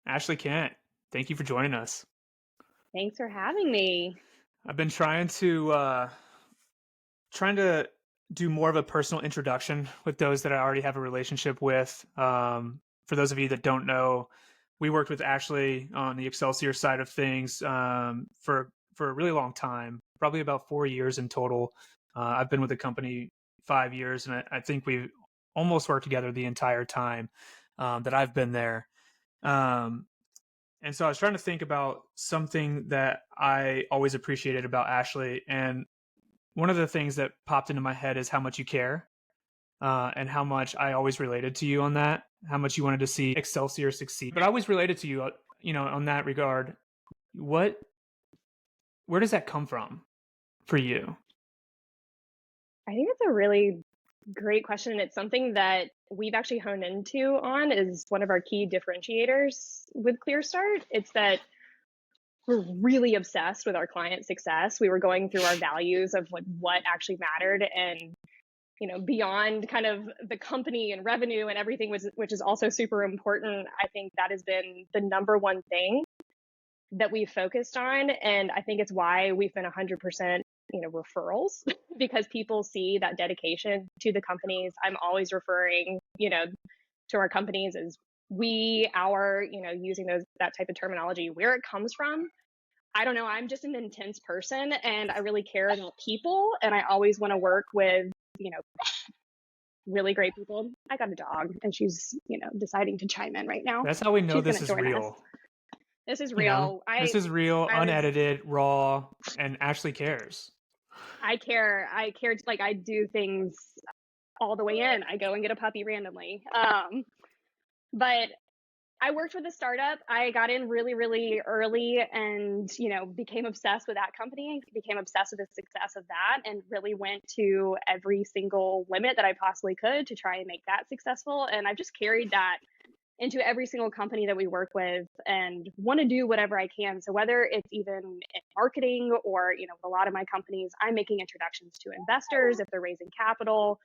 Ashley Kent, thank you for joining us. Thanks for having me. I've been trying to do more of a personal introduction with those that I already have a relationship with. For those of you that don't know, we worked with Ashley on the Excelsior side of things for a really long time, probably about 4 years in total. I've been with the company 5 years, and I think we've almost worked together the entire time that I've been there. Um, And so I was trying to think about something that I always appreciated about Ashley. And one of the things that popped into my head is how much you care, and how much I always related to you on that, how much you wanted to see Excelsior succeed. But I always related to you, on that regard. What, where does that come from for you? I think it's a really great question. And it's something that we've actually honed into on is one of our key differentiators with Clearstart. It's that we're really obsessed with our client success. We were going through our values of what actually mattered and beyond kind of the company and revenue and everything, which is also super important. I think that has been the number one thing that we've focused on. And I think it's why we've been 100%, referrals because people see that dedication to the companies. I'm always referring, to our companies as using that type of terminology, where it comes from. I don't know. I'm just an intense person and I really care about people. And I always want to work with, really great people. I got a dog and she's, deciding to chime in right now. That's how we know She's this going to is join us. real. This is You know, real. this is real, I was unedited, raw, and Ashley cares. I care. Like I do things all the way in. I go and get a puppy randomly. But I worked with a startup. I got in really, really early and, became obsessed with that company, became obsessed with the success of that, and really went to every single limit that I possibly could to try and make that successful. And I've just carried that into every single company that we work with and want to do whatever I can. So whether it's even in marketing or, with a lot of my companies, I'm making introductions to investors if they're raising capital,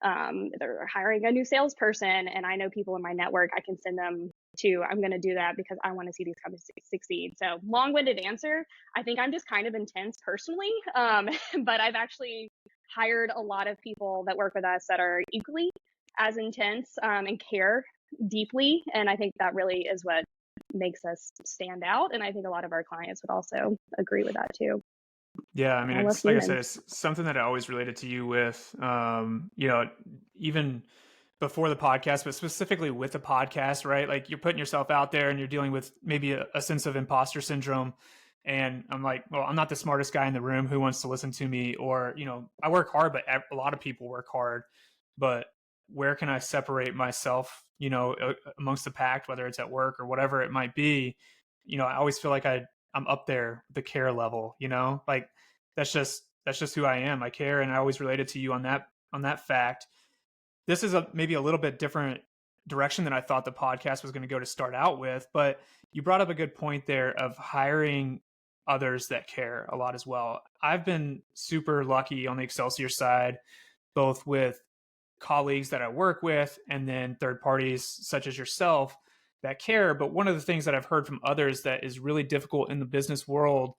they're hiring a new salesperson and I know people in my network, I can send them to, I'm going to do that because I want to see these companies succeed. So long-winded answer, I think I'm just kind of intense personally, but I've actually hired a lot of people that work with us that are equally as intense and care deeply. And I think that really is what makes us stand out. And I think a lot of our clients would also agree with that too. Yeah, I mean, I love it's like I said, humans. it's something that I always related to you with. Even before the podcast, but specifically with the podcast, right? Like you're putting yourself out there and you're dealing with maybe a sense of imposter syndrome. And I'm like, well, I'm not the smartest guy in the room who wants to listen to me, or, I work hard, but a lot of people work hard. But where can I separate myself, amongst the pack, whether it's at work or whatever it might be? I always feel like I'm up there, the care level, like that's just who I am. I care, and I always related to you on that fact. This is maybe a little bit different direction than I thought the podcast was going to go to start out with, but you brought up a good point there of hiring others that care a lot as well. I've been super lucky on the Excelsior side, both with colleagues that I work with and then third parties such as yourself that care. But one of the things that I've heard from others that is really difficult in the business world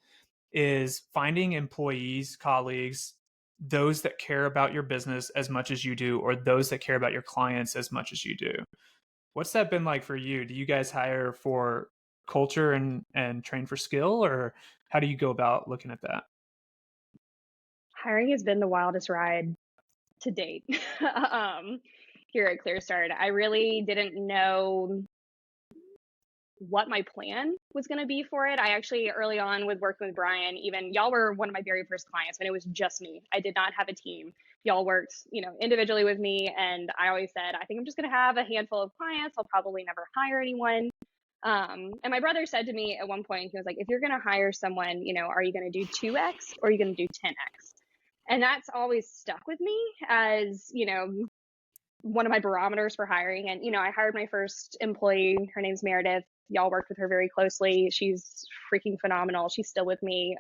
is finding employees, colleagues, those that care about your business as much as you do, or those that care about your clients as much as you do. What's that been like for you? Do you guys hire for culture and train for skill, or how do you go about looking at that? Hiring has been the wildest ride to date here at Clearstart. I really didn't know what my plan was going to be for it. I actually, early on with working with Brian, even y'all were one of my very first clients when it was just me. I did not have a team. Y'all worked, individually with me. And I always said, I think I'm just going to have a handful of clients. I'll probably never hire anyone. And my brother said to me at one point, he was like, if you're going to hire someone, are you going to do 2X or are you going to do 10X? And that's always stuck with me as, one of my barometers for hiring. And, I hired my first employee. Her name's Meredith. Y'all worked with her very closely. She's freaking phenomenal. She's still with me.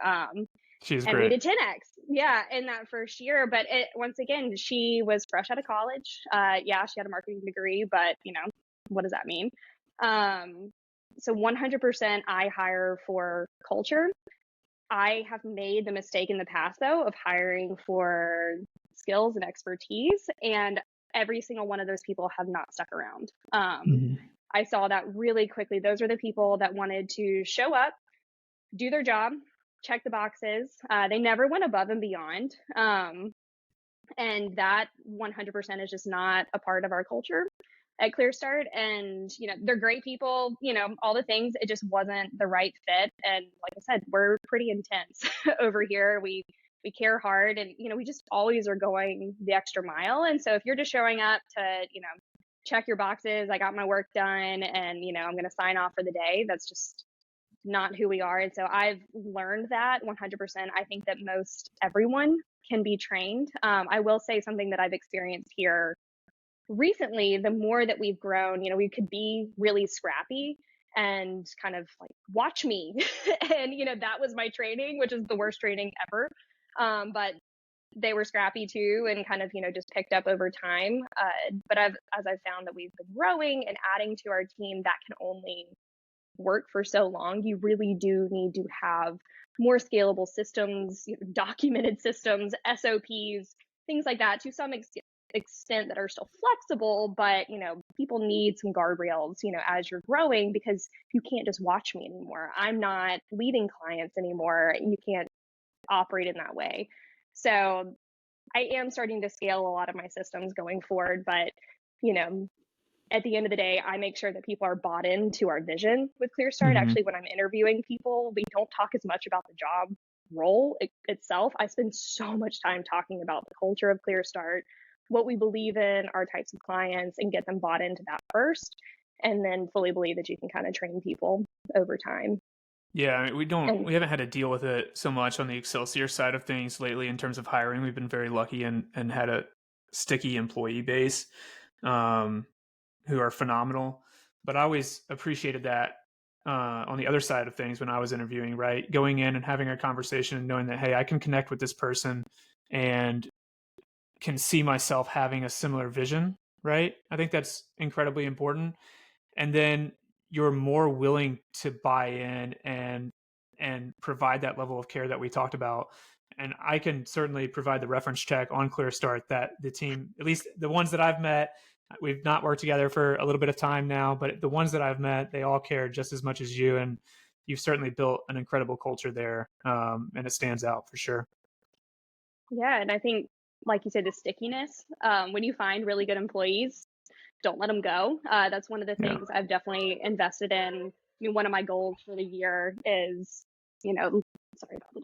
She's And we great. did 10X. Yeah, in that first year. But once again, she was fresh out of college. Yeah, she had a marketing degree, but, what does that mean? So 100% I hire for culture. I have made the mistake in the past, though, of hiring for skills and expertise, and every single one of those people have not stuck around. Mhm. I saw that really quickly. Those are the people that wanted to show up, do their job, check the boxes. They never went above and beyond. And that 100% is just not a part of our culture at Clearstart. And, they're great people, all the things. It just wasn't the right fit. And like I said, we're pretty intense over here. We care hard, and, we just always are going the extra mile. And so if you're just showing up to, check your boxes, I got my work done, and, I'm going to sign off for the day, that's just not who we are. And so I've learned that 100%. I think that most everyone can be trained. I will say something that I've experienced here recently. The more that we've grown, we could be really scrappy and kind of like, watch me. And, that was my training, which is the worst training ever. But they were scrappy too, and kind of, just picked up over time. But as I've found that we've been growing and adding to our team, that can only work for so long. You really do need to have more scalable systems, documented systems, SOPs, things like that, to some extent that are still flexible, but people need some guardrails, as you're growing, because you can't just watch me anymore. I'm not leading clients anymore. You can't operate in that way. So I am starting to scale a lot of my systems going forward, but at the end of the day, I make sure that people are bought into our vision with Clearstart. Mhm. Actually, when I'm interviewing people, we don't talk as much about the job role itself. I spend so much time talking about the culture of Clearstart, what we believe in, our types of clients, and get them bought into that first, and then fully believe that you can kind of train people over time. Yeah, I mean, And we haven't had to deal with it so much on the Excelsior side of things lately in terms of hiring. We've been very lucky and had a sticky employee base, um, who are phenomenal. But I always appreciated that on the other side of things when I was interviewing, right? Going in and having a conversation and knowing that, hey, I can connect with this person and can see myself having a similar vision, right? I think that's incredibly important. And then you're more willing to buy in and provide that level of care that we talked about. And I can certainly provide the reference check on Clearstart that the team, at least the ones that I've met, we've not worked together for a little bit of time now, but the ones that I've met, they all care just as much as you. And you've certainly built an incredible culture there. And it stands out for sure. yeah, and I think, like you said, the stickiness, when you find really good employees, don't let them go. That's one of the Yeah. things I've definitely invested in. I mean, one of my goals for the year is, sorry about the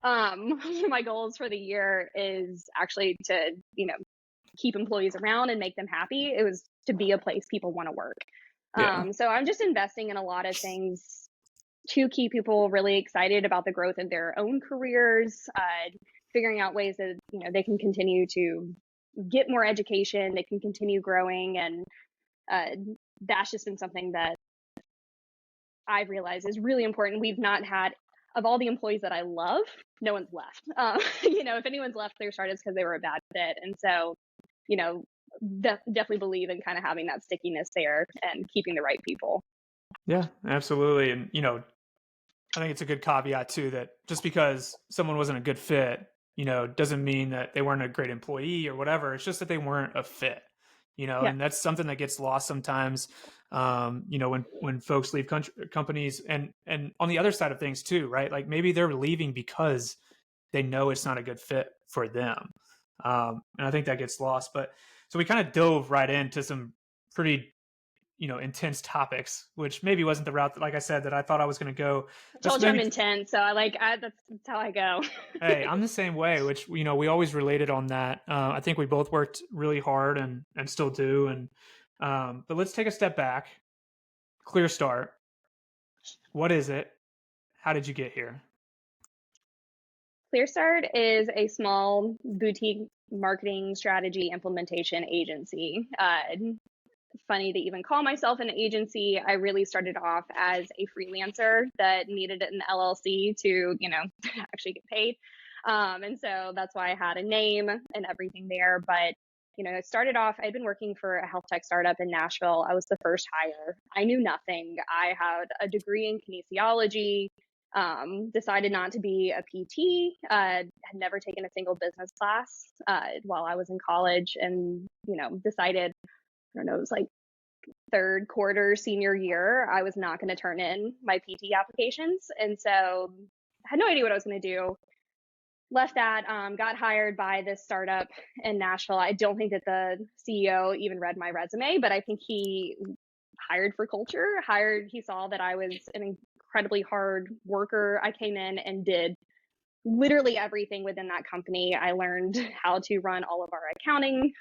one of my goals for the year is actually to, keep employees around and make them happy. It was to be a place people want to work. Yeah. So I'm just investing in a lot of things to keep people really excited about the growth of their own careers, figuring out ways that, they can continue to get more education, they can continue growing. And that's just been something that I've realized is really important. We've not had, of all the employees that I love, no one's left. If anyone's left Clearstart, it's because they were a bad fit. And so, you know, definitely believe in kind of having that stickiness there and keeping the right people. Yeah, absolutely. And, I think it's a good caveat too that just because someone wasn't a good fit, doesn't mean that they weren't a great employee or whatever. It's just that they weren't a fit, Yeah. and that's something that gets lost sometimes. When folks leave companies, and on the other side of things too, right? Like maybe they're leaving because they know it's not a good fit for them, and I think that gets lost. But so we kind of dove right into some pretty intense topics, which maybe wasn't the route that, like I said, that I thought I was going to go. I Let's told you I'm maybe, intense, so that's how I go. hey, I'm the same way, which, we always related on that. I think we both worked really hard and still do. But let's take a step back. Clearstart. What is it? How did you get here? Clearstart is a small boutique marketing strategy implementation agency. Funny to even call myself an agency. I really started off as a freelancer that needed an LLC to, actually get paid. And so that's why I had a name and everything there. But it started off, I'd been working for a health tech startup in Nashville. I was the first hire. I knew nothing. I had a degree in kinesiology, decided not to be a PT, had never taken a single business class while I was in college, and, decided, I don't know, it was like third quarter senior year, I was not going to turn in my PT applications. And so I had no idea what I was going to do. Left that, got hired by this startup in Nashville. I don't think that the CEO even read my resume, but I think he hired for culture, he saw that I was an incredibly hard worker. I came in and did literally everything within that company. I learned how to run all of our accounting,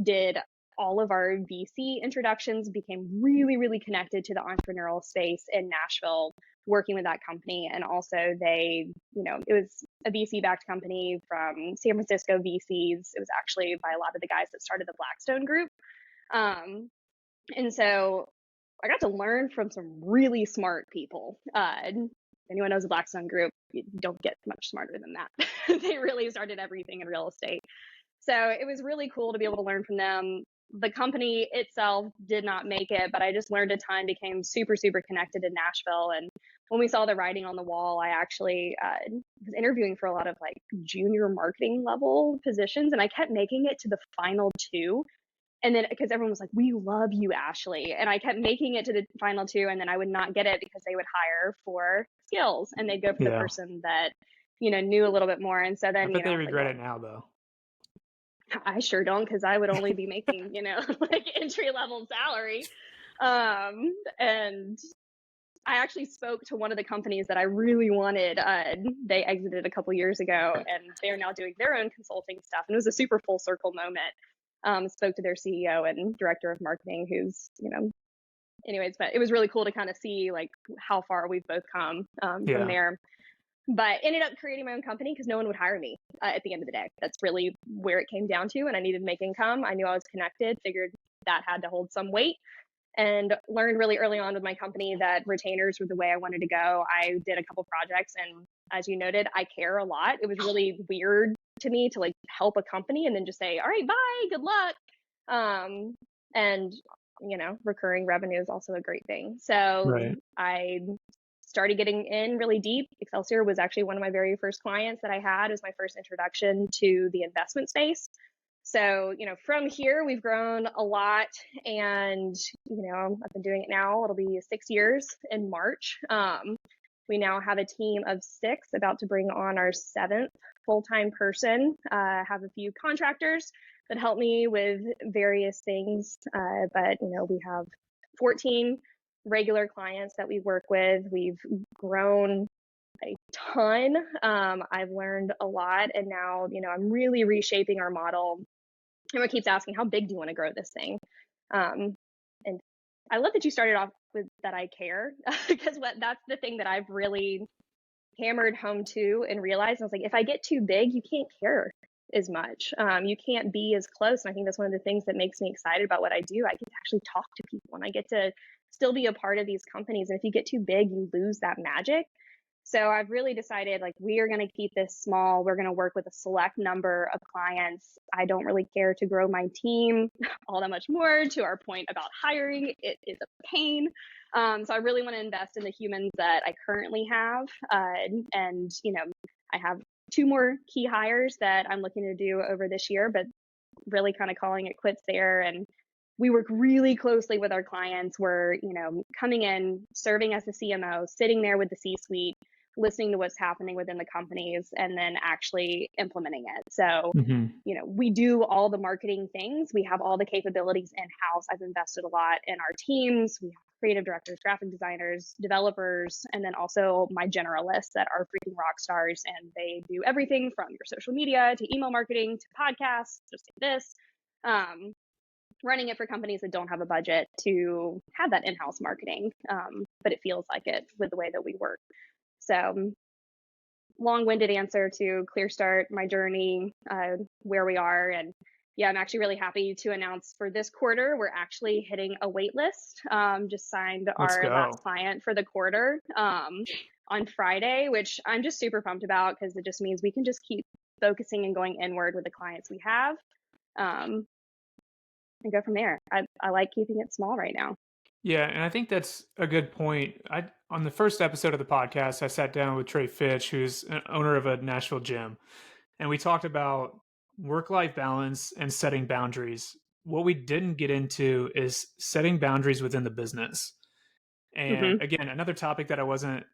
did all of our VC introductions, became really, really connected to the entrepreneurial space in Nashville, working with that company. And also it was a VC backed company from San Francisco VCs. It was actually by a lot of the guys that started the Blackstone group. And so I got to learn from some really smart people. Anyone knows the Blackstone group, you don't get much smarter than that. They really started everything in real estate. So it was really cool to be able to learn from them. The company itself did not make it, but I just learned a ton, became super, super connected in Nashville. And when we saw the writing on the wall, I actually was interviewing for a lot of like junior marketing level positions, and I kept making it to the final two. And then because everyone was like, "We love you, Ashley." And I kept making it to the final two, and then I would not get it because they would hire for skills and they'd go for the person that, knew a little bit more. And so then, I bet they regret it now though. I sure don't, because I would only be making, like entry level salary. And I actually spoke to one of the companies that I really wanted. They exited a couple years ago, and they're now doing their own consulting stuff. And it was a super full circle moment. Spoke to their CEO and director of marketing, who's, anyways, but it was really cool to kind of see like how far we've both come from there. But ended up creating my own company because no one would hire me at the end of the day. That's really where it came down to. And I needed to make income. I knew I was connected, figured that had to hold some weight, and learned really early on with my company that retainers were the way I wanted to go. I did a couple projects, and as you noted, I care a lot. It was really weird to me to like help a company and then just say, "All right, bye, good luck." And recurring revenue is also a great thing. So I started getting in really deep. Excelsior was actually one of my very first clients that I had. It was my first introduction to the investment space. So, from here, we've grown a lot, and, I've been doing it now. It'll be 6 years in March. We now have a team of 6, about to bring on our 7th full-time person. Have a few contractors that help me with various things. But, we have 14 regular clients that we work with. We've grown a ton. I've learned a lot, and now, I'm really reshaping our model. Everyone keeps asking, how big do you want to grow this thing? And I love that you started off with that I care, because that's the thing that I've really hammered home to and realized. I was like, if I get too big, you can't care as much. You can't be as close. And I think that's one of the things that makes me excited about what I do. I get to actually talk to people, and I get to still be a part of these companies. And if you get too big, you lose that magic. So I've really decided, like, we are going to keep this small. We're going to work with a select number of clients. I don't really care to grow my team all that much more. To our point about hiring, it is a pain. So I really want to invest in the humans that I currently have. And I have 2 more key hires that I'm looking to do over this year, but really kind of calling it quits there. And we work really closely with our clients. We're, coming in, serving as the CMO, sitting there with the C-suite, listening to what's happening within the companies, and then actually implementing it. So, we do all the marketing things. We have all the capabilities in-house. I've invested a lot in our teams. We have creative directors, graphic designers, developers, and then also my generalists that are freaking rock stars. And they do everything from your social media to email marketing to podcasts, just like this. Running it for companies that don't have a budget to have that in-house marketing, but it feels like it with the way that we work. So long-winded answer to Clearstart, my journey, where we are. And yeah, I'm actually really happy to announce for this quarter, we're actually hitting a wait list. Just signed our last client for the quarter on Friday, which I'm just super pumped about, because it just means we can just keep focusing and going inward with the clients we have. and go from there. I like keeping it small right now. Yeah, and I think that's a good point. On the first episode of the podcast, I sat down with Trey Fitch, who's an owner of a Nashville gym, and we talked about work-life balance and setting boundaries. What we didn't get into is setting boundaries within the business. And Hmm. again, another topic that I wasn't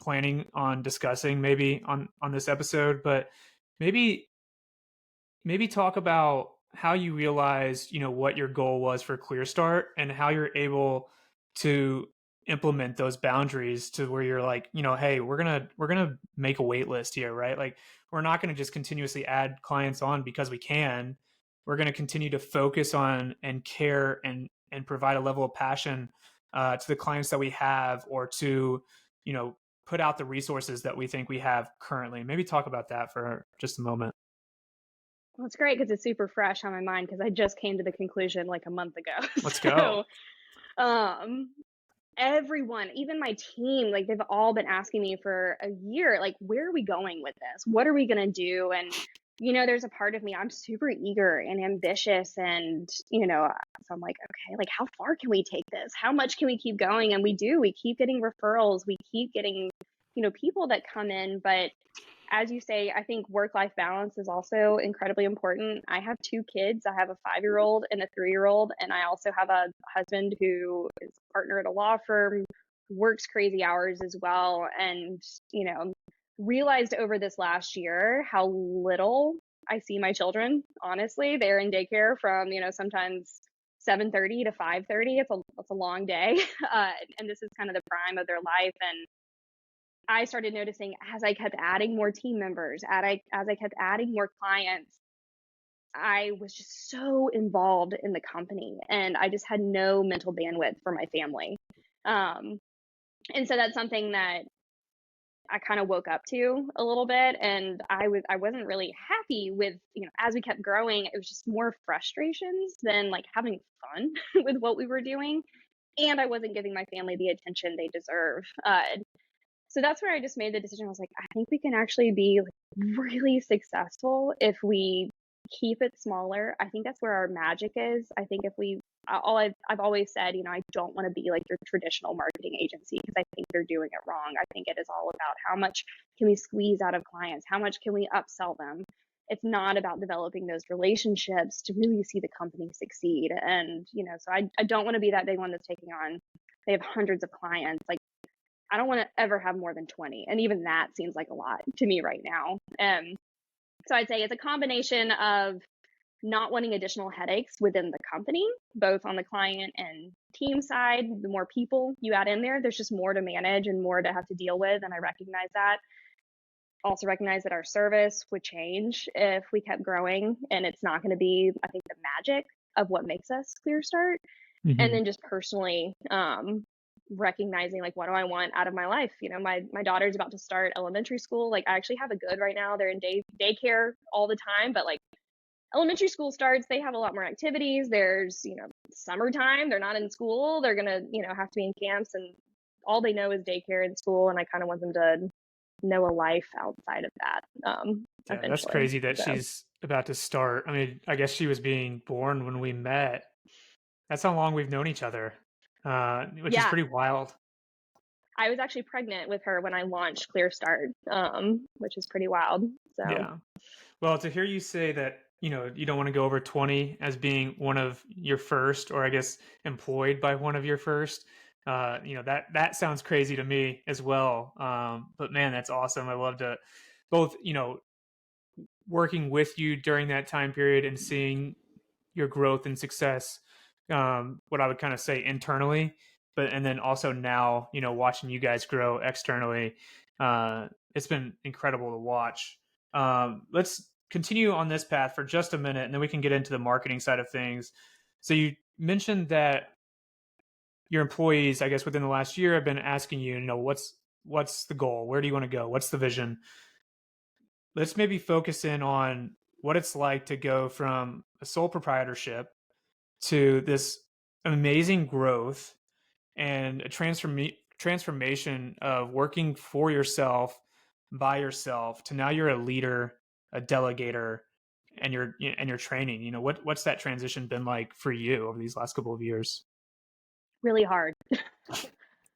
planning on discussing maybe on this episode, but maybe talk about how you realized, what your goal was for Clearstart and how you're able to implement those boundaries to where you're like, hey, we're gonna make a wait list here, right? Like we're not gonna just continuously add clients on because we can. We're gonna continue to focus on and care and provide a level of passion to the clients that we have, or to, put out the resources that we think we have currently. Maybe talk about that for just a moment. Well, it's great because it's super fresh on my mind because I just came to the conclusion like a month ago. Let's go. So, um, everyone, even my team, like they've all been asking me for a year, like, where are we going with this? What are we going to do? And, there's a part of me, I'm super eager and ambitious. And, so I'm like, okay, like, how far can we take this? How much can we keep going? And we keep getting referrals. We keep getting, people that come in. But as you say, I think work-life balance is also incredibly important. I have two kids. I have a 5-year-old and a 3-year-old, and I also have a husband who is a partner at a law firm, works crazy hours as well, and, realized over this last year how little I see my children. Honestly, they're in daycare from, sometimes 7:30 to 5:30. It's a long day, and this is kind of the prime of their life. And I started noticing as I kept adding more team members, as I kept adding more clients, I was just so involved in the company and I just had no mental bandwidth for my family. Um, and so that's something that I kind of woke up to a little bit, and I wasn't really happy with, as we kept growing, it was just more frustrations than like having fun with what we were doing. And I wasn't giving my family the attention they deserve. So that's where I just made the decision. I was like, I think we can actually be like really successful if we keep it smaller. I think that's where our magic is. I think if we, all I've always said, I don't want to be like your traditional marketing agency because I think they're doing it wrong. I think it is all about how much can we squeeze out of clients? How much can we upsell them? It's not about developing those relationships to really see the company succeed. And, so I don't want to be that big one that's taking on, they have hundreds of clients. Like, I don't want to ever have more than 20. And even that seems like a lot to me right now. So I'd say it's a combination of not wanting additional headaches within the company, both on the client and team side. The more people you add in there, there's just more to manage and more to have to deal with. And I recognize that. Also recognize that our service would change if we kept growing. And it's not going to be, I think, the magic of what makes us Clearstart. And Mm-hmm. then just personally, recognizing like what do I want out of my life. My daughter's about to start elementary school. Like I actually have a good right now. They're in daycare all the time, but like elementary school starts, they have a lot more activities. There's, summertime, they're not in school. They're gonna, have to be in camps, and all they know is daycare and school. And I kind of want them to know a life outside of that, Yeah, that's eventually. crazy that So she's about to start. I mean, I guess she was being born when we met. That's how long we've known each other, which is yeah, pretty wild. I was actually pregnant with her when I launched Clearstart, which is pretty wild. So Yeah. Well, to hear you say that, you don't want to go over 20 as being one of your first, or I guess employed by one of your first, that sounds crazy to me as well. But man, that's awesome. I love to both, working with you during that time period and seeing your growth and success, what I would kind of say internally, but and then also now, watching you guys grow externally. It's been incredible to watch. Let's continue on this path for just a minute, and then we can get into the marketing side of things. So you mentioned that your employees, I guess, within the last year have been asking you, what's the goal? Where do you want to go? What's the vision? Let's maybe focus in on what it's like to go from a sole proprietorship to this amazing growth and a transformation of working for yourself, by yourself, to now you're a leader, a delegator, and your training. What's that transition been like for you over these last couple of years? Really hard.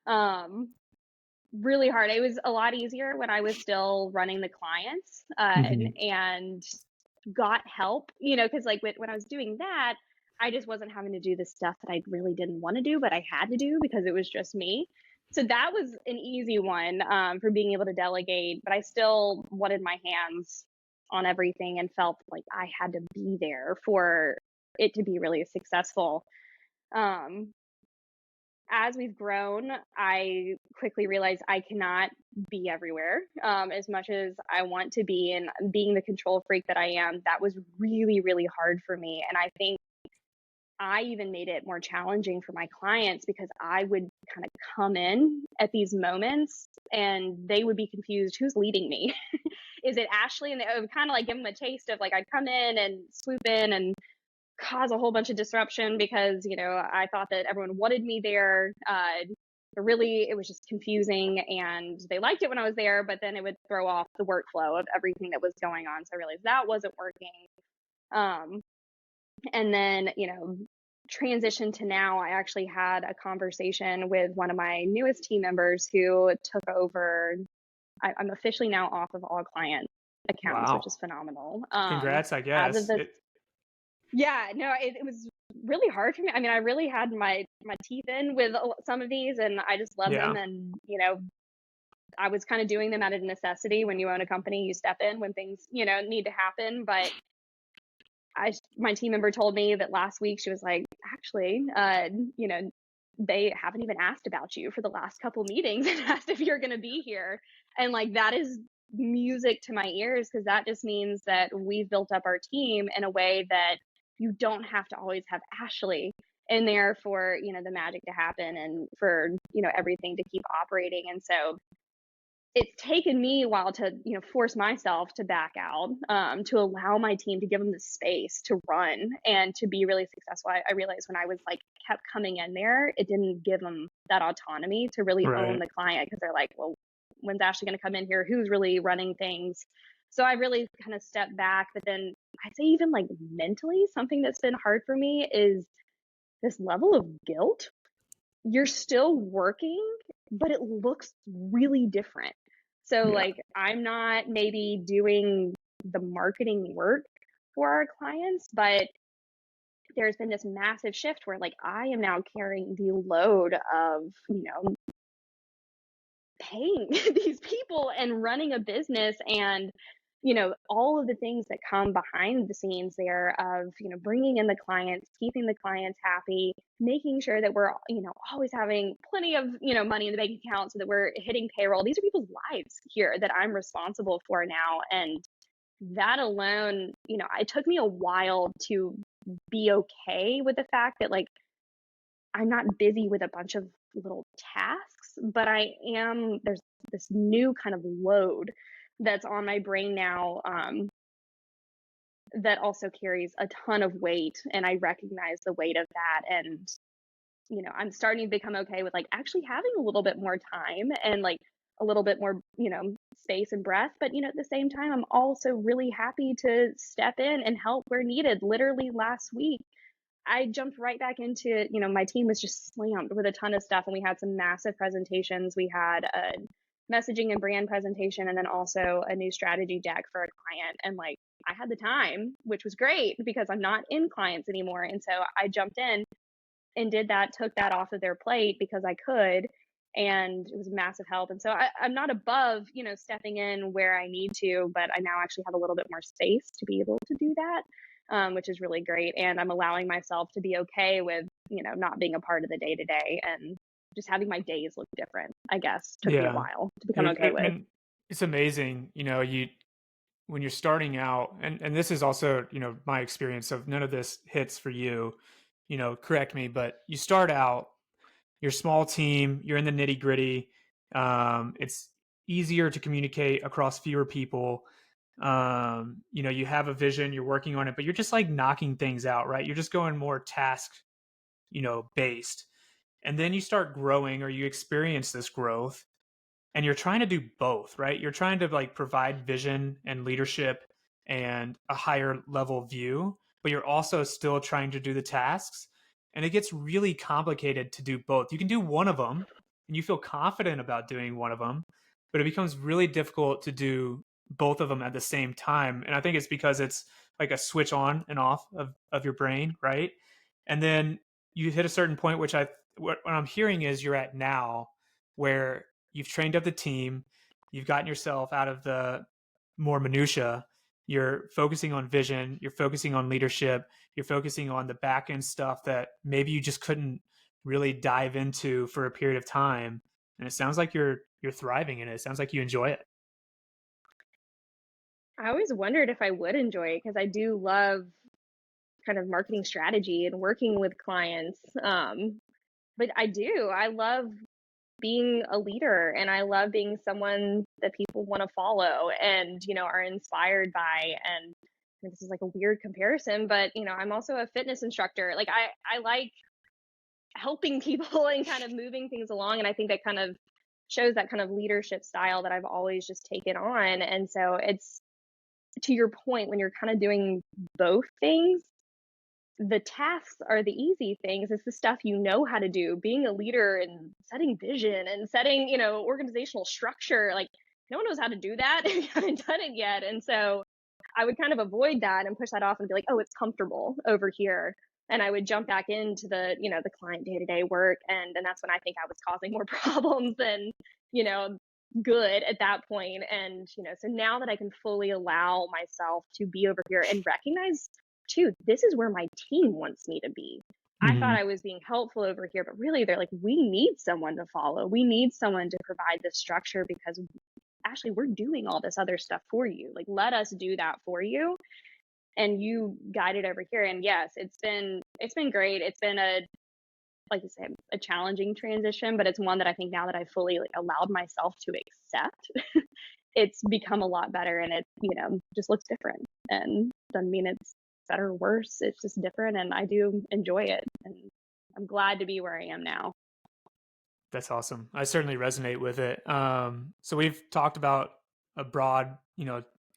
Um, really hard. It was a lot easier when I was still running the clients, Hmm. and got help, because like when I was doing that, I just wasn't having to do the stuff that I really didn't want to do, but I had to do because it was just me. So that was an easy one, for being able to delegate, but I still wanted my hands on everything and felt like I had to be there for it to be really successful. Um, as we've grown, I quickly realized I cannot be everywhere, as much as I want to be. And being the control freak that I am, that was really, really hard for me. And I think I even made it more challenging for my clients because I would kind of come in at these moments and they would be confused, who's leading me? Is it Ashley? And it would kind of like give them a taste of like, I'd come in and swoop in and cause a whole bunch of disruption because, I thought that everyone wanted me there. But really, it was just confusing, and they liked it when I was there, but then it would throw off the workflow of everything that was going on. So I realized that wasn't working. Um, and then, transition to now, I actually had a conversation with one of my newest team members who took over. I'm officially now off of all client accounts, which Wow. is phenomenal. Congrats, I As of guess. this Yeah, no, it was really hard for me. I mean, I really had my teeth in with some of these, and I just love them. Yeah. And I was kind of doing them out of necessity. When you own a company, you step in when things need to happen. But my team member told me that last week she was like, actually, they haven't even asked about you for the last couple meetings and asked if you're going to be here, and like that is music to my ears because that just means that we've built up our team in a way that you don't have to always have Ashley in there for the magic to happen and for everything to keep operating. And so it's taken me a while to force myself to back out, to allow my team to give them the space to run and to be really successful. I realized when I was like kept coming in there, it didn't give them that autonomy to really own Right. the client because they're like, well, when's Ashley going to come in here? Who's really running things? So I really kind of stepped back. But then I say even like mentally, something that's been hard for me is this level of guilt. You're still working, but it looks really different. So Yeah. like I'm not maybe doing the marketing work for our clients, but there's been this massive shift where like I am now carrying the load of, paying these people and running a business and all of the things that come behind the scenes there of bringing in the clients, keeping the clients happy, making sure that we're always having plenty of money in the bank account so that we're hitting payroll. These are people's lives here that I'm responsible for now. And that alone, it took me a while to be okay with the fact that like I'm not busy with a bunch of little tasks, but there's this new kind of load that's on my brain now, that also carries a ton of weight. And I recognize the weight of that. And, I'm starting to become okay with like actually having a little bit more time and like a little bit more, space and breath. But, at the same time, I'm also really happy to step in and help where needed. Literally last week, I jumped right back into it. My team was just slammed with a ton of stuff, and we had some massive presentations. We had a messaging and brand presentation, and then also a new strategy deck for a client. And like, I had the time, which was great because I'm not in clients anymore. And so I jumped in and did that, took that off of their plate because I could. And it was massive help. And so I'm not above, stepping in where I need to, but I now actually have a little bit more space to be able to do that, which is really great. And I'm allowing myself to be okay with, not being a part of the day to day and just having my days look different, I guess, took me a Yeah. while to become okay I with. mean, it's amazing, you when you're starting out, and this is also, my experience of none of this hits for you, correct me, but you start out, you're a small team, you're in the nitty gritty. It's easier to communicate across fewer people. You have a vision, you're working on it, but you're just like knocking things out, right? You're just going more task, based. And then you start growing or you experience this growth and you're trying to do both, right? You're trying to like provide vision and leadership and a higher level view, but you're also still trying to do the tasks. And it gets really complicated to do both. You can do one of them and you feel confident about doing one of them, but it becomes really difficult to do both of them at the same time. And I think it's because it's like a switch on and off of your brain, right? And then you hit a certain point, which what I'm hearing is you're at now, where you've trained up the team, you've gotten yourself out of the more minutia, you're focusing on vision, you're focusing on leadership, you're focusing on the back end stuff that maybe you just couldn't really dive into for a period of time. And it sounds like you're thriving in it. It sounds like you enjoy it. I always wondered if I would enjoy it because I do love kind of marketing strategy and working with clients. But I do. I love being a leader and I love being someone that people want to follow and, are inspired by. And this is like a weird comparison, but, I'm also a fitness instructor. Like I like helping people and kind of moving things along. And I think that kind of shows that kind of leadership style that I've always just taken on. And so it's, to your point, when you're kind of doing both things, the tasks are the easy things. It's the stuff you know how to do. Being a leader and setting vision and setting, organizational structure. Like no one knows how to do that. I haven't done it yet. And so I would kind of avoid that and push that off and be like, oh, it's comfortable over here. And I would jump back into the client day-to-day work. And that's when I think I was causing more problems than, good at that point. And, so now that I can fully allow myself to be over here and recognize too, this is where my team wants me to be. I thought I was being helpful over here, but really they're like, we need someone to follow. We need someone to provide this structure because actually we're doing all this other stuff for you. Like, let us do that for you. And you guide it over here. And yes, it's been great. It's been like you said, a challenging transition, but it's one that I think now that I've fully allowed myself to accept, it's become a lot better and it, just looks different and doesn't mean it's better or worse. It's just different and I do enjoy it. And I'm glad to be where I am now. That's awesome. I certainly resonate with it. So we've talked about a broad,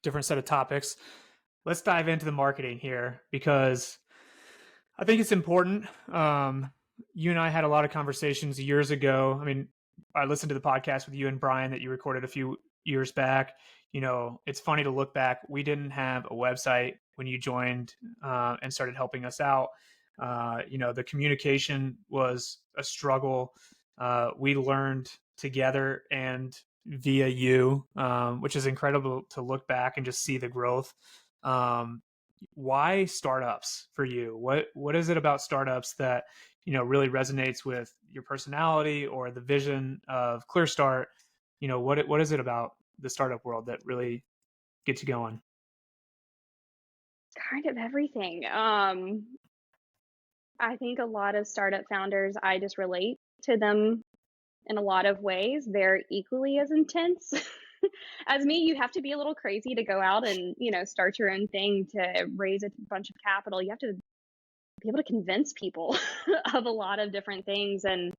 different set of topics. Let's dive into the marketing here because I think it's important. You and I had a lot of conversations years ago. I mean, I listened to the podcast with you and Brian that you recorded a few years back. It's funny to look back. We didn't have a website when you joined and started helping us out. The communication was a struggle. We learned together and via you, which is incredible to look back and just see the growth. Why startups for you? What is it about startups that really resonates with your personality or the vision of Clearstart? What is it about the startup world that really gets you going? Kind of everything. I think a lot of startup founders, I just relate to them in a lot of ways. They're equally as intense as me. You have to be a little crazy to go out and, start your own thing to raise a bunch of capital. You have to be able to convince people of a lot of different things. And,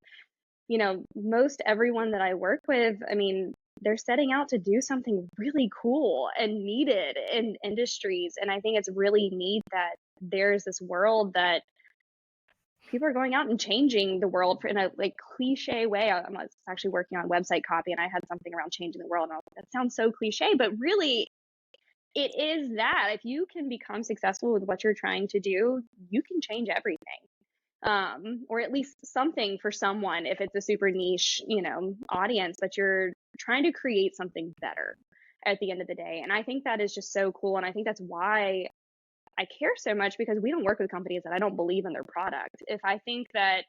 most everyone that I work with, I mean, they're setting out to do something really cool and needed in industries. And I think it's really neat that there's this world that people are going out and changing the world in a cliche way. I was actually working on website copy and I had something around changing the world. And I was like, that sounds so cliche, but really it is that if you can become successful with what you're trying to do, you can change everything. Or at least something for someone if it's a super niche, audience, but you're trying to create something better at the end of the day. And I think that is just so cool. And I think that's why I care so much, because we don't work with companies that I don't believe in their product. If I think that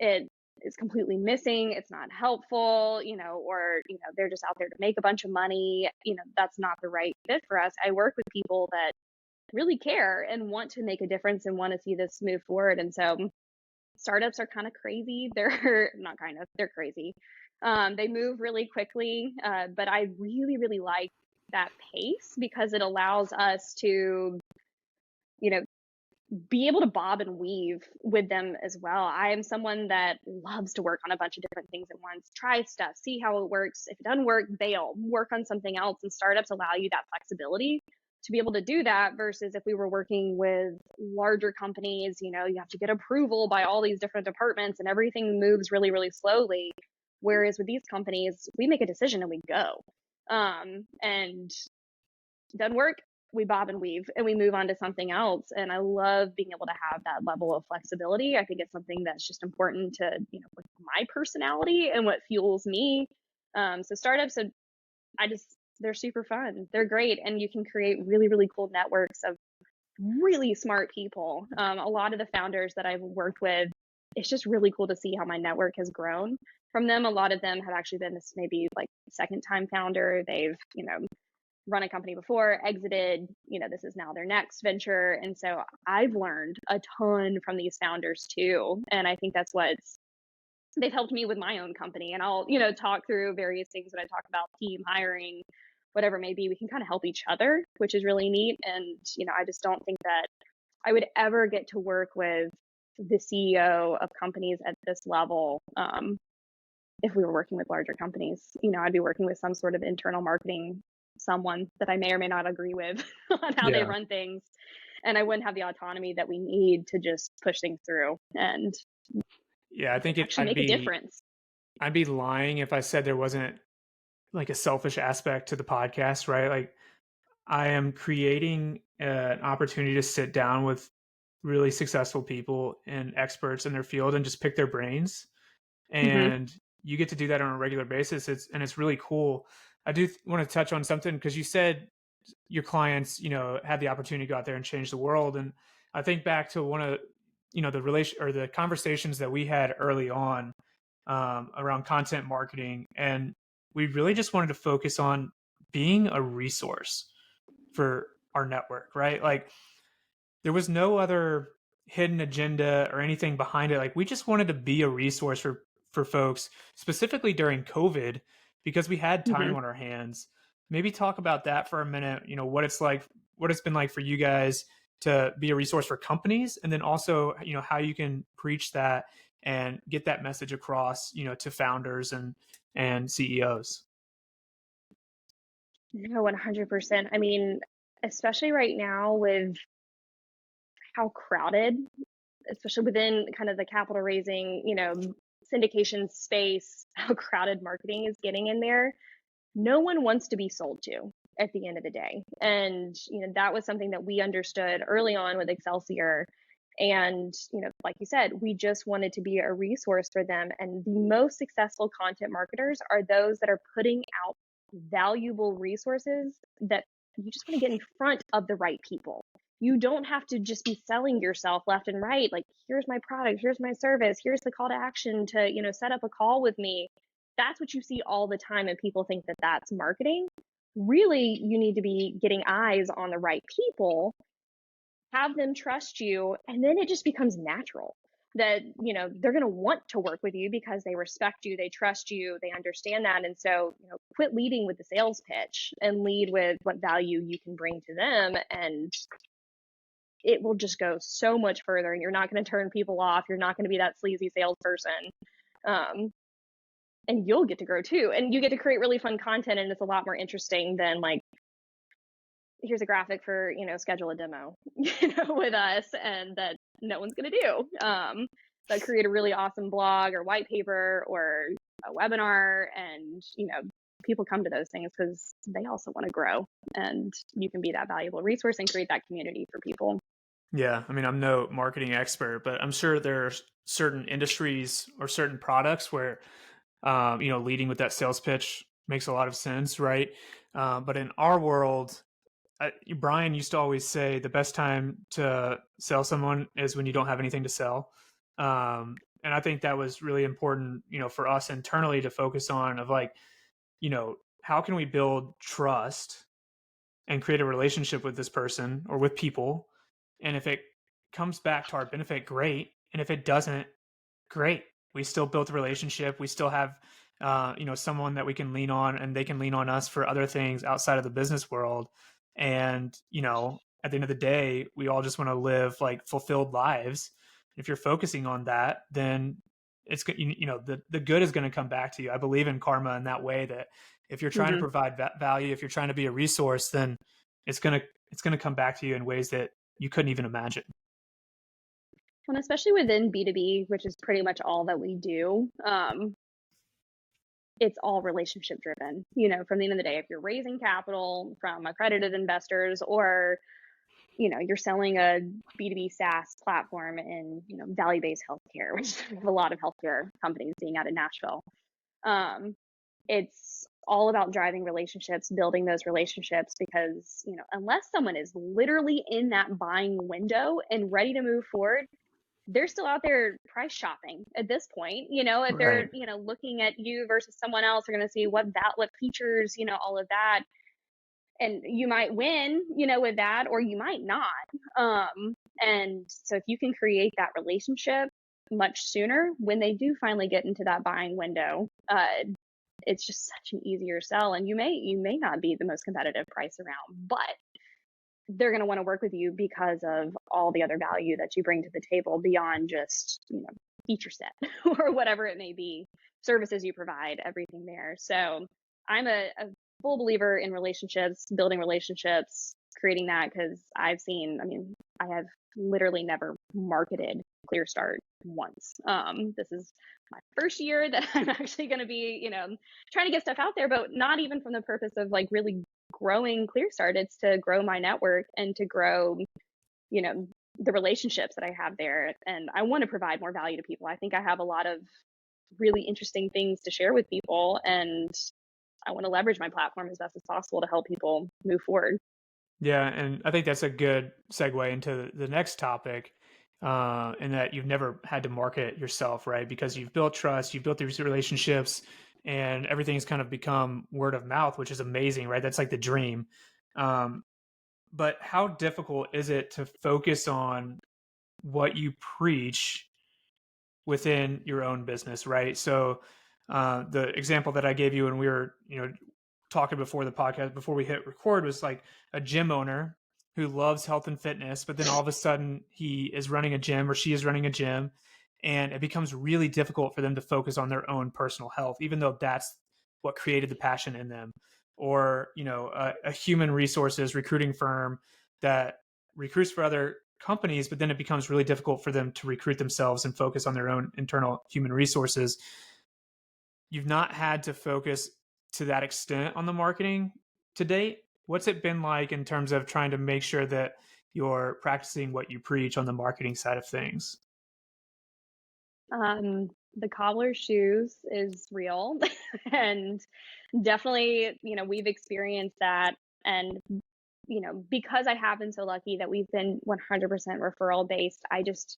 it is completely missing, it's not helpful, or, they're just out there to make a bunch of money, that's not the right fit for us. I work with people that really care and want to make a difference and want to see this move forward. And so startups are kind of crazy. They're not kind of, they're crazy. They move really quickly, but I really, really like that pace because it allows us to, be able to bob and weave with them as well. I am someone that loves to work on a bunch of different things at once, try stuff, see how it works. If it doesn't work, bail, work on something else. And startups allow you that flexibility to be able to do that versus if we were working with larger companies, you have to get approval by all these different departments and everything moves really, really slowly. Whereas with these companies, we make a decision and we go. And doesn't work, we bob and weave and we move on to something else. And I love being able to have that level of flexibility. I think it's something that's just important to, with my personality and what fuels me. So startups, they're super fun. They're great. And you can create really, really cool networks of really smart people. A lot of the founders that I've worked with, it's just really cool to see how my network has grown from them. A lot of them have actually been this maybe like second time founder. They've, run a company before, exited, this is now their next venture. And so I've learned a ton from these founders too. And I think that's they've helped me with my own company. And I'll, talk through various things when I talk about team hiring, whatever it may be. We can kind of help each other, which is really neat. And, I just don't think that I would ever get to work with the CEO of companies at this level if we were working with larger companies. I'd be working with some sort of internal marketing someone that I may or may not agree with on how they run things. And I wouldn't have the autonomy that we need to just push things through and I think actually make a difference. I'd be lying if I said there wasn't like a selfish aspect to the podcast, right? Like I am creating an opportunity to sit down with really successful people and experts in their field and just pick their brains. And you get to do that on a regular basis. It's really cool. I do want to touch on something because you said your clients, had the opportunity to go out there and change the world. And I think back to one of, the relation or the conversations that we had early on around content marketing. And we really just wanted to focus on being a resource for our network, right? Like there was no other hidden agenda or anything behind it. Like we just wanted to be a resource for folks, specifically during COVID, because we had time on our hands. Maybe talk about that for a minute, what it's been like for you guys to be a resource for companies, and then also, how you can preach that and get that message across, to founders and CEOs. No, 100%. I mean, especially right now with how crowded, especially within kind of the capital raising, syndication space, how crowded marketing is getting in there. No one wants to be sold to at the end of the day. And, that was something that we understood early on with Excelsior. And, like you said, we just wanted to be a resource for them. And the most successful content marketers are those that are putting out valuable resources that you just want to get in front of the right people. You don't have to just be selling yourself left and right. Like, here's my product, here's my service, here's the call to action to, set up a call with me. That's what you see all the time. And people think that that's marketing. Really, you need to be getting eyes on the right people, have them trust you, and then it just becomes natural that, they're going to want to work with you because they respect you, they trust you, they understand that. And so, quit leading with the sales pitch and lead with what value you can bring to them. And it will just go so much further, and you're not going to turn people off. You're not going to be that sleazy salesperson. And you'll get to grow too. And you get to create really fun content, and it's a lot more interesting than like, here's a graphic for, schedule a demo, with us, and that no one's going to do. But create a really awesome blog or white paper or a webinar, and, people come to those things because they also want to grow, and you can be that valuable resource and create that community for people. Yeah. I mean, I'm no marketing expert, but I'm sure there's certain industries or certain products where, leading with that sales pitch makes a lot of sense, right? But in our world, Brian used to always say the best time to sell someone is when you don't have anything to sell. And I think that was really important, for us internally to focus on of like, how can we build trust and create a relationship with this person or with people? And if it comes back to our benefit, great. And if it doesn't, great. We still built a relationship. We still have, someone that we can lean on, and they can lean on us for other things outside of the business world. And, at the end of the day, we all just want to live like fulfilled lives. If you're focusing on that, then it's, the good is going to come back to you. I believe in karma in that way, that if you're trying to provide value, if you're trying to be a resource, then it's going to it's going to come back to you in ways that you couldn't even imagine. And especially within B2B, which is pretty much all that we do, it's all relationship driven. From the end of the day, if you're raising capital from accredited investors, or you're selling a B2B SaaS platform in value-based healthcare, which we have a lot of healthcare companies being out in Nashville. It's all about driving relationships, building those relationships, because unless someone is literally in that buying window and ready to move forward, they're still out there price shopping at this point. If they're Right. looking at you versus someone else, they're going to see what features, all of that, and you might win with that, or you might not. And so if you can create that relationship much sooner when they do finally get into that buying window, it's just such an easier sell. And you may not be the most competitive price around, but they're going to want to work with you because of all the other value that you bring to the table beyond just feature set or whatever it may be, services you provide, everything there. So I'm a full believer in relationships, building relationships, creating that, because I have literally never marketed Clearstart once. This is my first year that I'm actually going to be trying to get stuff out there, but not even from the purpose of like really growing Clearstart. It's to grow my network and to grow the relationships that I have there. And I want to provide more value to people. I think I have a lot of really interesting things to share with people, and I want to leverage my platform as best as possible to help people move forward. Yeah, and I think that's a good segue into the next topic, in that you've never had to market yourself, right? Because you've built trust, you've built these relationships, and everything's kind of become word of mouth, which is amazing, right? That's like the dream. But how difficult is it to focus on what you preach within your own business, right? So the example that I gave you when we were, talking before the podcast, before we hit record, was like a gym owner who loves health and fitness, but then all of a sudden he is running a gym, or she is running a gym, and it becomes really difficult for them to focus on their own personal health, even though that's what created the passion in them. Or, a human resources recruiting firm that recruits for other companies, but then it becomes really difficult for them to recruit themselves and focus on their own internal human resources. You've not had to focus to that extent on the marketing to date. What's it been like in terms of trying to make sure that you're practicing what you preach on the marketing side of things? The cobbler's shoes is real. And definitely, we've experienced that. And, because I have been so lucky that we've been 100% referral based, I just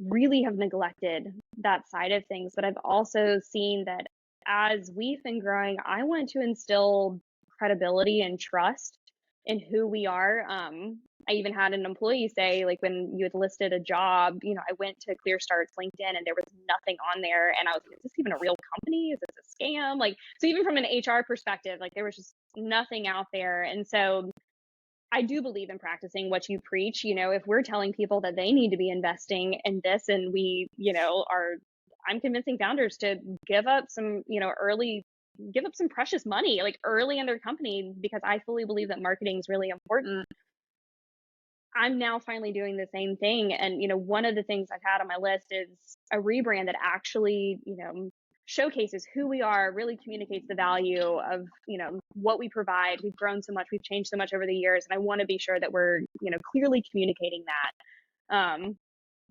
really have neglected that side of things. But I've also seen that as we've been growing, I want to instill credibility and trust in who we are. I even had an employee say, like, when you had listed a job, I went to Clearstart's LinkedIn and there was nothing on there. And I was like, is this even a real company? Is this a scam? Like, so even from an HR perspective, like, there was just nothing out there. And so I do believe in practicing what you preach. If we're telling people that they need to be investing in this, and I'm convincing founders to give up some, give up some precious money, like early in their company, because I fully believe that marketing is really important. I'm now finally doing the same thing. And, one of the things I've had on my list is a rebrand that actually, showcases who we are, really communicates the value of, what we provide. We've grown so much, we've changed so much over the years. And I want to be sure that we're, clearly communicating that.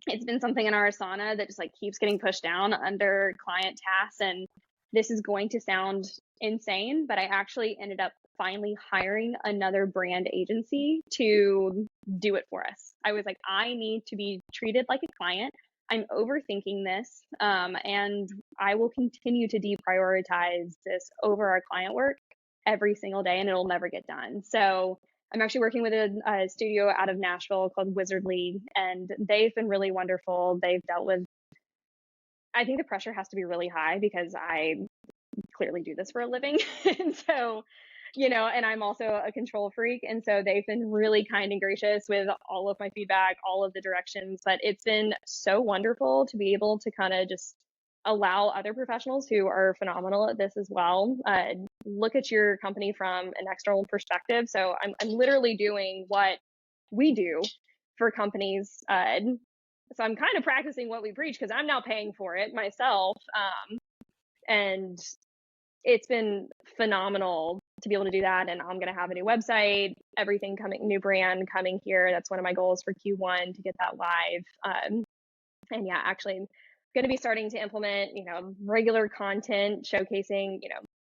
It's been something in our Asana that just like keeps getting pushed down under client tasks. And this is going to sound insane, but I actually ended up finally hiring another brand agency to do it for us. I was like, I need to be treated like a client. I'm overthinking this, and I will continue to deprioritize this over our client work every single day, and it'll never get done. So I'm actually working with a studio out of Nashville called Wizardly, and they've been really wonderful. They've dealt with, I think the pressure has to be really high because I clearly do this for a living. And so, and I'm also a control freak. And so they've been really kind and gracious with all of my feedback, all of the directions. But it's been so wonderful to be able to kind of just allow other professionals who are phenomenal at this as well, look at your company from an external perspective. So I'm literally doing what we do for companies. So I'm kind of practicing what we preach because I'm now paying for it myself. And it's been phenomenal to be able to do that. And I'm going to have a new website, everything coming, new brand coming here. That's one of my goals for Q1 to get that live. And yeah, actually, I'm going to be starting to implement, regular content showcasing,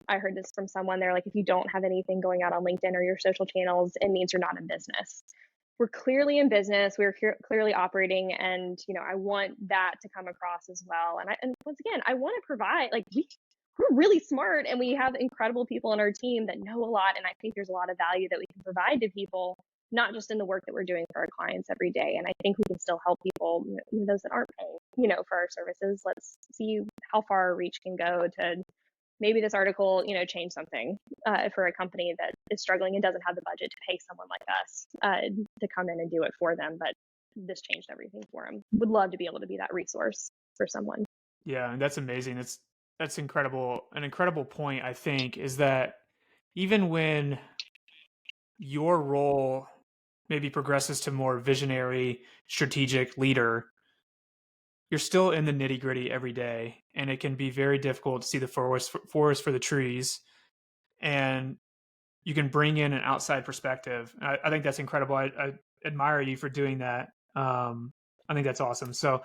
I heard this from someone. They're like, if you don't have anything going out on LinkedIn or your social channels, it means you're not in business. We're clearly in business. We're clearly operating. And, I want that to come across as well. And once again, I want to provide, like, we're really smart and we have incredible people on our team that know a lot. And I think there's a lot of value that we can provide to people, not just in the work that we're doing for our clients every day. And I think we can still help people, even those that aren't paying, for our services. Let's see how far our reach can go to maybe this article, change something for a company that is struggling and doesn't have the budget to pay someone like us to come in and do it for them. But this changed everything for them. Would love to be able to be that resource for someone. Yeah, and that's amazing. That's incredible. An incredible point, I think, is that even when your role maybe progresses to more visionary, strategic leader, you're still in the nitty gritty every day, and it can be very difficult to see the forest for the trees. And you can bring in an outside perspective. I think that's incredible. I admire you for doing that. I think that's awesome. So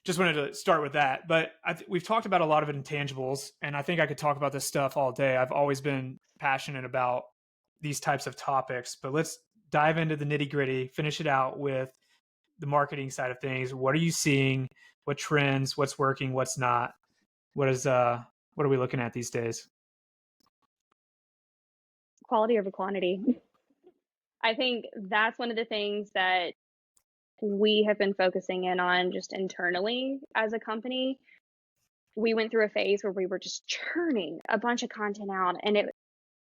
just wanted to start with that. But we've talked about a lot of intangibles, and I think I could talk about this stuff all day. I've always been passionate about these types of topics, but let's dive into the nitty gritty, finish it out with the marketing side of things. What are you seeing? What trends? What's working? What's not? What are we looking at these days? Quality over quantity. I think that's one of the things that we have been focusing in on just internally as a company. We went through a phase where we were just churning a bunch of content out, and it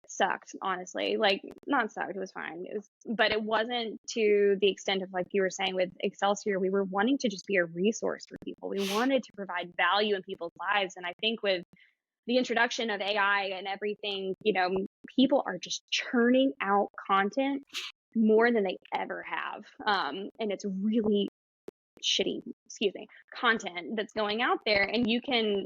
sucked, honestly. Like, not sucked, it was fine. But it wasn't to the extent of, like you were saying with Excelsior, we were wanting to just be a resource for people. We wanted to provide value in people's lives. And I think with the introduction of AI and everything, people are just churning out content more than they ever have. And it's really shitty, content that's going out there. And you can,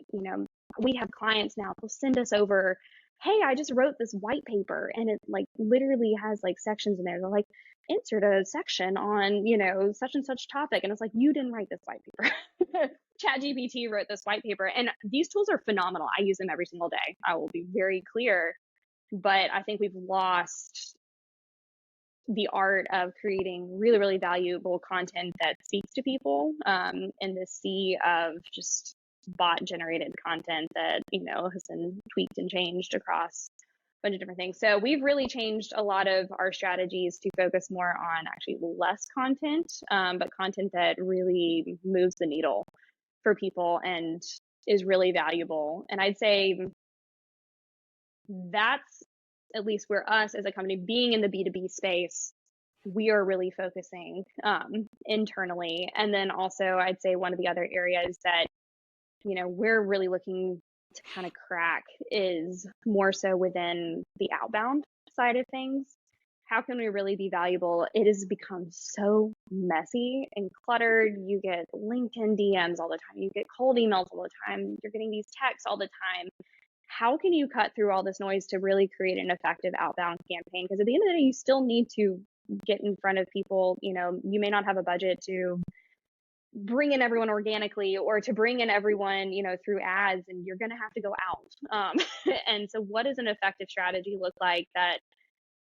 we have clients now, they'll send us over, hey, I just wrote this white paper, and it like literally has like sections in there. They're like, insert a section on, such and such topic. And it's like, you didn't write this white paper. ChatGPT wrote this white paper. And these tools are phenomenal. I use them every single day. I will be very clear. But I think we've lost the art of creating really, really valuable content that speaks to people in this sea of just bot generated content that, has been tweaked and changed across a bunch of different things. So we've really changed a lot of our strategies to focus more on actually less content, but content that really moves the needle for people and is really valuable. And I'd say that's at least where us as a company being in the B2B space, we are really focusing internally. And then also I'd say one of the other areas that, we're really looking to kind of crack is more so within the outbound side of things. How can we really be valuable? It has become so messy and cluttered. You get LinkedIn DMs all the time. You get cold emails all the time. You're getting these texts all the time. How can you cut through all this noise to really create an effective outbound campaign? Because at the end of the day, you still need to get in front of people. You may not have a budget to bring in everyone organically or to bring in everyone, through ads, and you're going to have to go out. And so what does an effective strategy look like that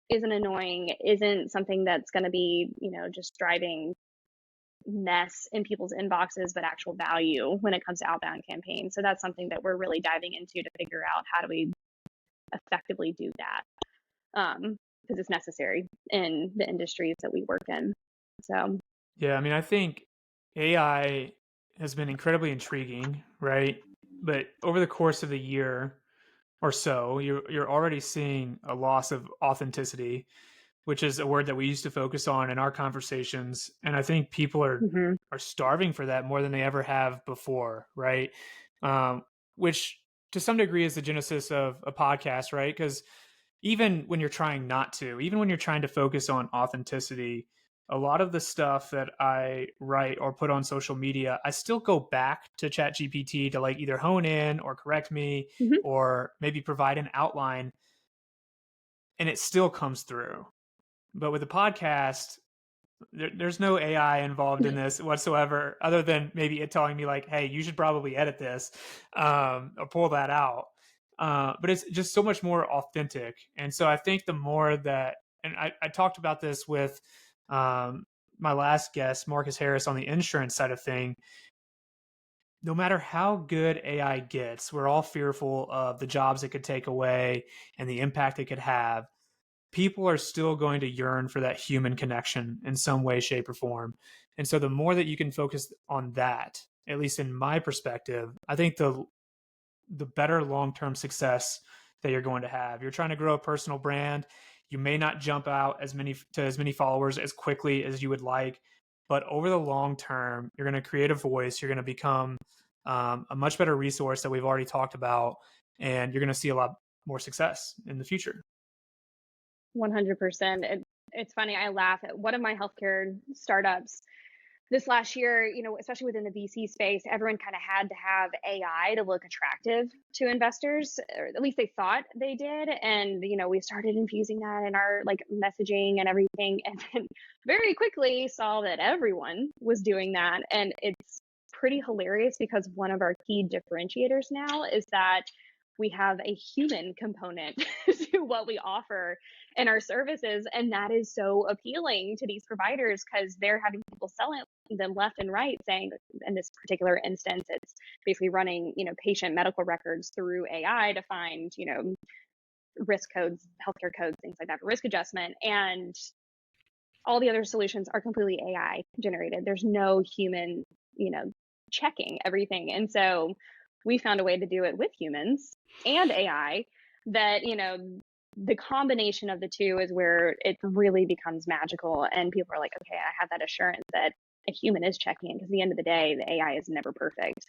isn't annoying, isn't something that's going to be, just driving mess in people's inboxes, but actual value when it comes to outbound campaigns? So that's something that we're really diving into to figure out how do we effectively do that, because it's necessary in the industries that we work in. So yeah, I mean, I think AI has been incredibly intriguing, right? But over the course of the year or so, you're already seeing a loss of authenticity, which is a word that we used to focus on in our conversations. And I think people are starving for that more than they ever have before, right? Which to some degree is the genesis of a podcast, right? Because even when you're trying not to, even when you're trying to focus on authenticity, a lot of the stuff that I write or put on social media, I still go back to ChatGPT to like either hone in or correct me Hmm. or maybe provide an outline, and it still comes through. But with the podcast, there's no AI involved in this whatsoever, other than maybe it telling me like, "Hey, you should probably edit this or pull that out." But it's just so much more authentic, and so I think the more that, and I talked about this with um, my last guest, Marcus Harris, on the insurance side of thing. No matter how good AI gets, we're all fearful of the jobs it could take away and the impact it could have. People are still going to yearn for that human connection in some way, shape, or form. And so the more that you can focus on that, at least in my perspective, I think the better long-term success that you're going to have. You're trying to grow a personal brand. You may not jump out as many followers as quickly as you would like, but over the long term, you're going to create a voice. You're going to become a much better resource that we've already talked about, and you're going to see a lot more success in the future. 100%. It's funny. I laugh at one of my healthcare startups this last year, especially within the VC space, everyone kind of had to have AI to look attractive to investors, or at least they thought they did. And, we started infusing that in our like messaging and everything. And then very quickly saw that everyone was doing that. And it's pretty hilarious because one of our key differentiators now is that we have a human component to what we offer in our services. And that is so appealing to these providers because they're having people selling them left and right, saying, in this particular instance, it's basically running, patient medical records through AI to find, risk codes, healthcare codes, things like that for risk adjustment. And all the other solutions are completely AI generated. There's no human, checking everything. And so we found a way to do it with humans and AI that, the combination of the two is where it really becomes magical. And people are like, okay, I have that assurance that a human is checking in, because at the end of the day, the AI is never perfect.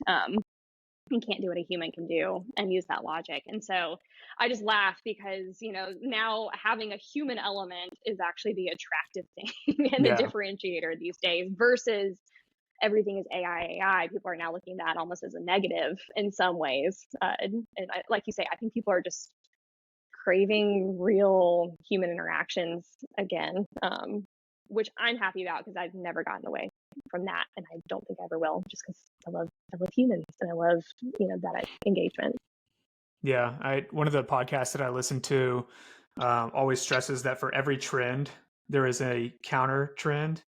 You can't do what a human can do and use that logic. And so I just laugh because, now having a human element is actually the attractive thing and the Yeah. differentiator these days versus everything is AI. People are now looking at that almost as a negative in some ways. Like you say, I think people are just craving real human interactions again, which I'm happy about because I've never gotten away from that, and I don't think I ever will, just because I love humans and I love that engagement. Yeah, one of the podcasts that I listen to always stresses that for every trend there is a counter trend.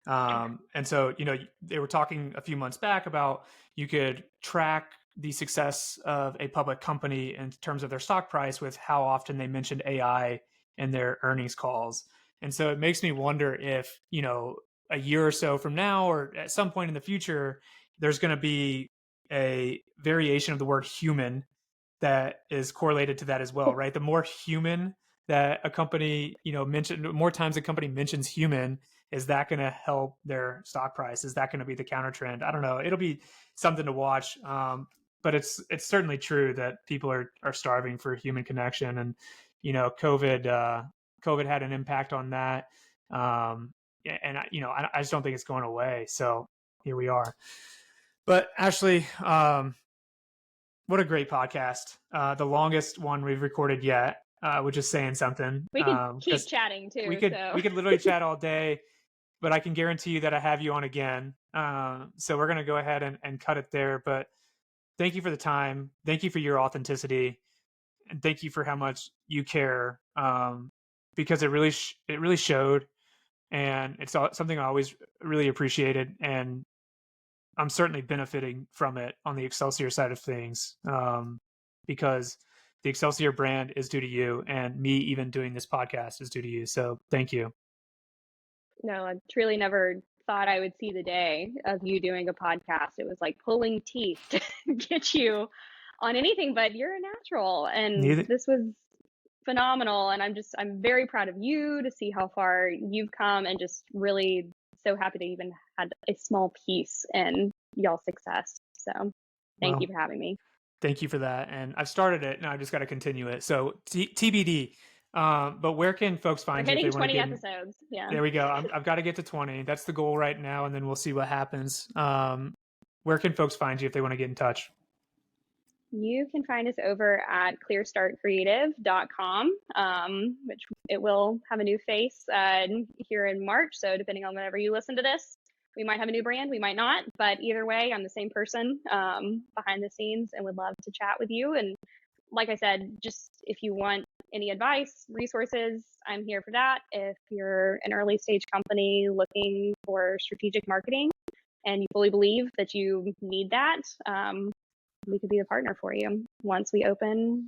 And so, they were talking a few months back about you could track the success of a public company in terms of their stock price with how often they mentioned AI in their earnings calls. And so it makes me wonder if, a year or so from now or at some point in the future, there's going to be a variation of the word human that is correlated to that as well, right? The more human that a company, more times a company mentions human, is that going to help their stock price? Is that going to be the counter trend? I don't know. It'll be something to watch. But it's certainly true that people are starving for human connection, and COVID had an impact on that. And I just don't think it's going away. So here we are. But Ashley, what a great podcast. The longest one we've recorded yet, which is saying something. We could keep 'Cause chatting too. we could So we could literally chat all day, but I can guarantee you that I have you on again. So we're gonna go ahead and cut it there. But thank you for the time. Thank you for your authenticity, and thank you for how much you care. Because it really showed, and it's something I always really appreciated, and I'm certainly benefiting from it on the Excelsior side of things, because the Excelsior brand is due to you, and me even doing this podcast is due to you. So thank you. no, I truly never thought I would see the day of you doing a podcast. It was like pulling teeth to get you on anything, but you're a natural, and Neither, this was phenomenal. And I'm very proud of you to see how far you've come, and just really so happy to even had a small piece in y'all's success. So thank you well, for having me. Thank you for that. And I've started it, now I just got to continue it. So TBD. But where can folks We're find you if they hitting want to 20 get in? episodes. Yeah. There we go. I've got to get to 20. That's the goal right now, and then we'll see what happens. Where can folks find you if they want to get in touch? You can find us over at clearstartcreative.com, which it will have a new face here in March. So depending on whenever you listen to this, we might have a new brand, we might not. But either way, I'm the same person behind the scenes and would love to chat with you. And like I said, just if you want any advice, resources, I'm here for that. If you're an early stage company looking for strategic marketing and you fully believe that you need that, we could be a partner for you once we open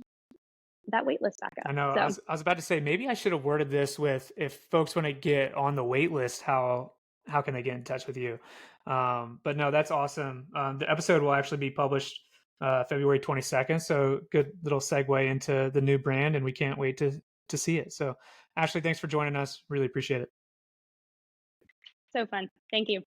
that wait list back up. I know. So I was about to say maybe I should have worded this with, if folks want to get on the wait list, how can they get in touch with you? But no, that's awesome. The episode will actually be published February 22nd. So good little segue into the new brand, and we can't wait to see it. So Ashley, thanks for joining us. Really appreciate it. so fun. Thank you.